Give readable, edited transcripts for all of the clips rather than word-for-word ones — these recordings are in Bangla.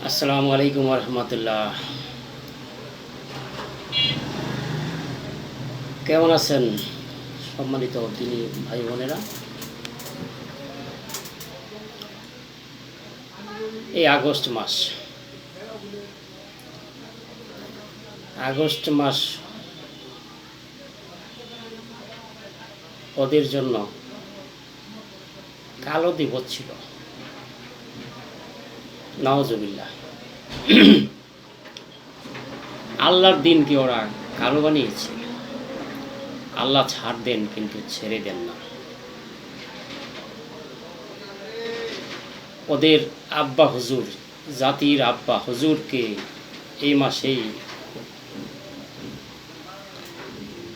আসসালামু আলাইকুম রহমতুল্লাহ। কেমন আছেন সম্মানিত দিনী ভাই বোনেরা? এই আগস্ট মাস ওদের জন্য কালো দিবস ছিল। নাউজুবিল্লাহ। আল্লাহর দিনকে ওরা কালো বানিয়েছে। আল্লাহ ছাড় দেন কিন্তু ছেড়ে দেন না। ওদের আব্বা হুজুর, জাতির আব্বা হুজুরকে এই মাসেই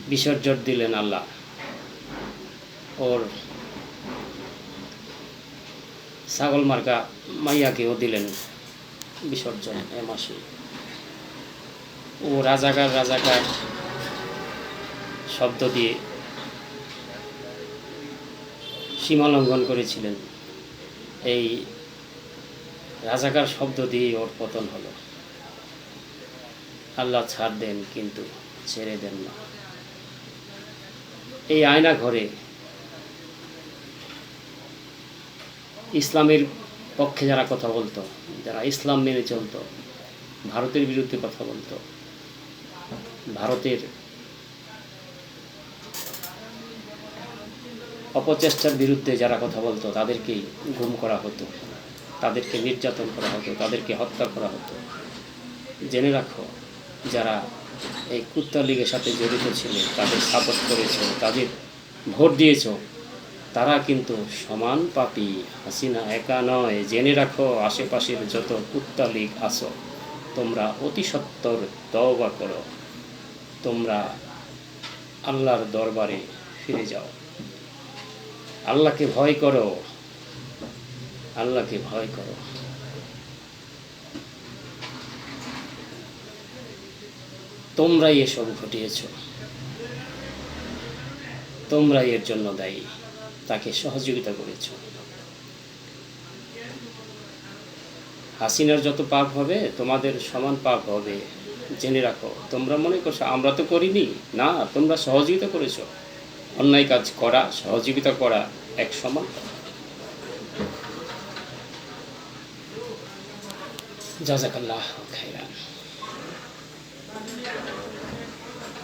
বিসর্জন দিলেন আল্লাহ। ওর ছাগল মার্কা মাইয়াকেও দিলেন বিসর্জন এ মাসে। ও রাজাকার শব্দ দিয়ে সীমা লঙ্ঘন করেছিলেন। এই রাজাকার শব্দ দিয়ে ওর পতন হলো। আল্লাহ ছাড় দেন কিন্তু ছেড়ে দেন না। এই আয়না ঘরে ইসলামের পক্ষে যারা কথা বলতো, যারা ইসলাম মেনে চলতো, ভারতের বিরুদ্ধে কথা বলতো, ভারতের অপচেষ্টার বিরুদ্ধে যারা কথা বলতো তাদেরকেই গুম করা হতো, তাদেরকে নির্যাতন করা হতো, তাদেরকে হত্যা করা হতো। জেনে রাখো, যারা এই কুত্তা লীগের সাথে জড়িত ছিল, তাদের সাপোর্ট করেছ, তাদের ভোট দিয়েছ, তারা কিন্তু সমান পাপী। হাসিনা একা নয়। জেনে রাখো, আশেপাশের যত কুত্তা লীগ আছো, তোমরা অতি সত্বর তওবা করো। তোমরা আল্লাহর দরবারে ফিরে যাও। আল্লাহকে ভয় করো, আল্লাহকে ভয় করো। তোমরাই এসব ঘটিয়েছ, তোমরাই এর জন্য দায়ী। তাকে সহযোগিতা করেছ। হাসিনার যত পাপ হবে তোমাদের সমান পাপ হবে। জেনে রাখো। তোমরা মনে করছো আমরা তো করিনি, না, তোমরা সহযোগিতা করেছ। অন্যায় কাজ করা, সহযোগিতা করা এক সমান। জাযাকাল্লাহু খাইরান।